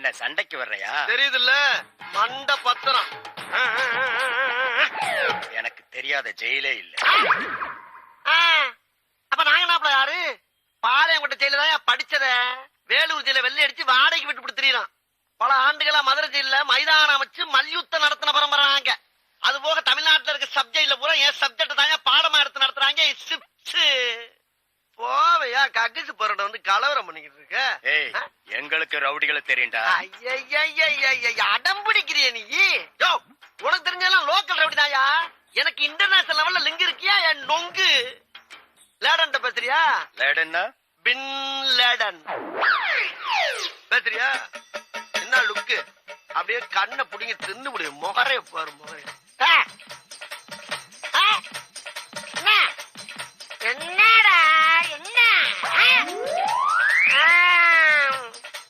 என்ன சண்டைக்கு வர்றையா? தெரியுதுல்ல, மண்ட பத்திரம். எனக்கு தெரியாத ஜெயிலே இல்ல. அப்ப நாங்க நாப்பல யாரு? பாளையங்கோட்டை ஜெயில தான் படிச்சத. வேலூர் ஜெயில வெள்ளை அடிச்சு வாடகைக்கு விட்டு கொடுத்துறான். பல ஆண்டுகளா மதுரை ஜெயில மைதானம் அமைச்சு மல்யுத்தம் நடத்தின பரம்பரை நாங்க. அது போக தமிழ்நாட்டுல இருக்க சப்ஜெக்ட்ல பூரா என் சப்ஜெக்ட் தாங்க பாடமா எடுத்து நடத்துறாங்க. போவையா கக்கிசு போறட வந்து கலவரம் பண்ணிக்கிட்டு இருக்க. ஏய், எங்களுக்கு ரவுடிகளை தெரியும்டா. அடம் பிடிக்கிறிய நீ? யோ, உனக்கு தெரிஞ்செல்லாம் லோக்கல் ரவுடி தாயா. எனக்கு இன்டர்நேஷனல் லெவல்ல லிங்க் இருக்கியா? என் நொங்கு லேடன் பேசுறியா? லேடன்னா பின் லேடன் பேசுறியா? என்ன லுக்கு? அப்படியே கண்ணை புடிங்க தின்னு முடியும். முகரைய பாரு முகரைய.